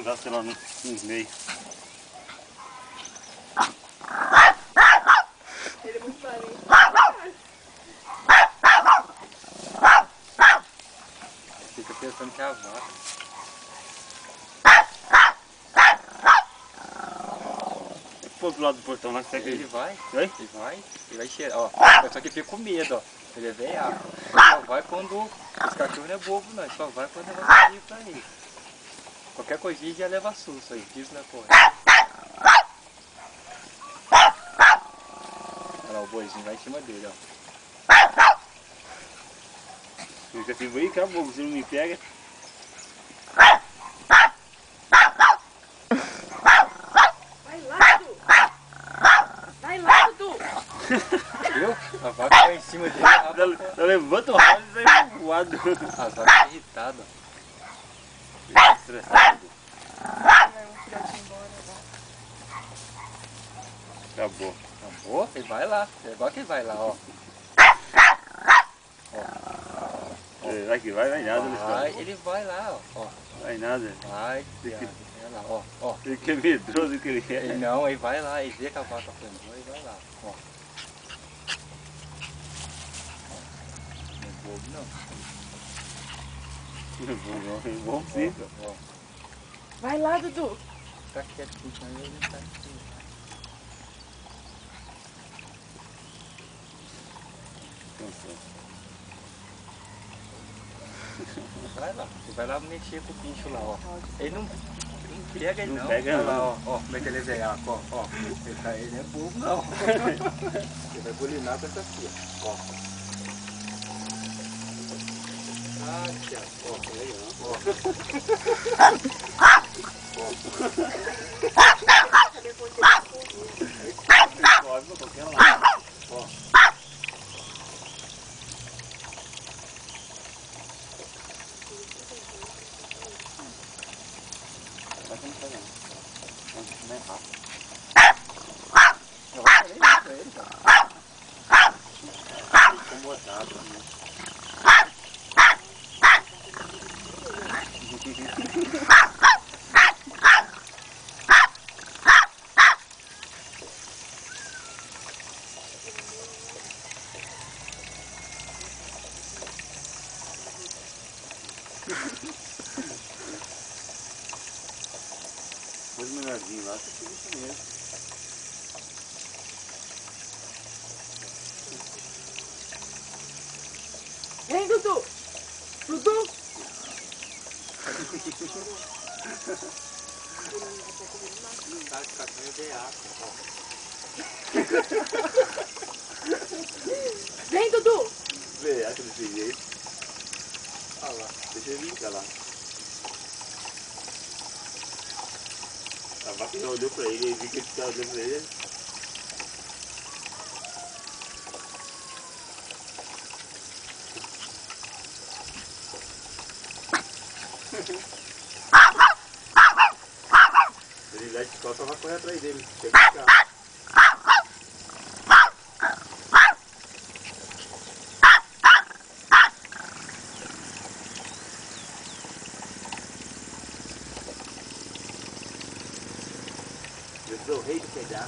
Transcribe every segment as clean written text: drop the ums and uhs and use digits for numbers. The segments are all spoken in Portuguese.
jogar, sei lá, nos meios. Ele é muito barulho. Fica pensando que é a vaca. Pro outro lado do portão lá, segue Ele ele. vai, Oi? ele vai cheirar, ó. Só que fica com medo, ó. Ele é veiaco. Ele só vai quando. Esse cachorro não é bobo, não. Ele só vai quando o negócio tá livre pra ele. Qualquer coisinha já leva susto aí. Diz na porra. Olha lá, o boizinho vai em cima dele, ó. Fica assim, bem, acabou, você não me pega. Vai lá, Dudu. Vai lá, Dudu. Viu? A vaca vai em cima dele. Ela levanta o rabo e sai voado. As vacas estão irritadas. Fica estressado. Vai um filhote embora, vai. Acabou. Acabou? Ele vai lá. É igual que ele vai lá, ó. Vai que vai nada. Vai, ele vai lá, ó. Vai nada. Vai, olha lá, ó. Ele que é medroso que ele Ele é. não, ele vai lá, ele vê que a vaca foi embora, ele vai lá, ó. Não é bobo não. Bom sim. Ó. Vai lá, Dudu. Tá quietinho, mas ele não tá aqui. Vai lá, você vai lá mexer com o bicho lá, ó. Ele não pega ele não. Pega Olha lá, não. ó, como é que ele é veiaco, ó. Ele não é bobo não. Ele vai bulinar com essa aqui, ó. Ah, tia, ó, Pode pra qualquer lado. Ó. Vai que não pega não. Não é rápido. Eu falei isso pra ele, cara. Incomodado, né? Os menorzinhos lá, você fica isso mesmo. Vem, Dudu. Dudu. Tá, esse cachorro é veiaco, ó. Vem, Dudu. Vê, acha desse jeito. Olha lá, deixa ele vir pra lá. A vaca já olhou pra ele, ele viu que ele estava olhando pra ele. Ele lá de costas vai correr atrás dele. Quer ficar. Eu sou o rei do pegar.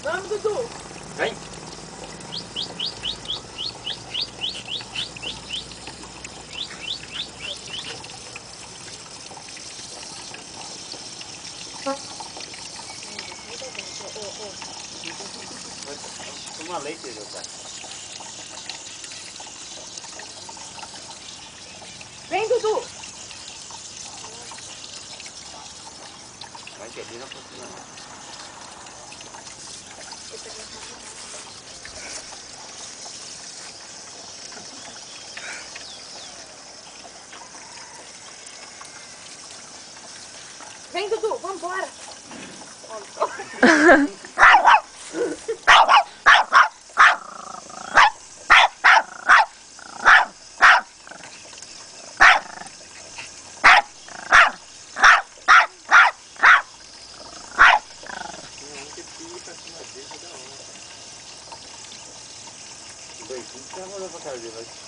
Vamos, Dudu. Vem! Toma leite, meu pai. Vem, Dudu. Vai que ali não funciona não. Vem, Dudu. Vambora. Vai ficar ele vai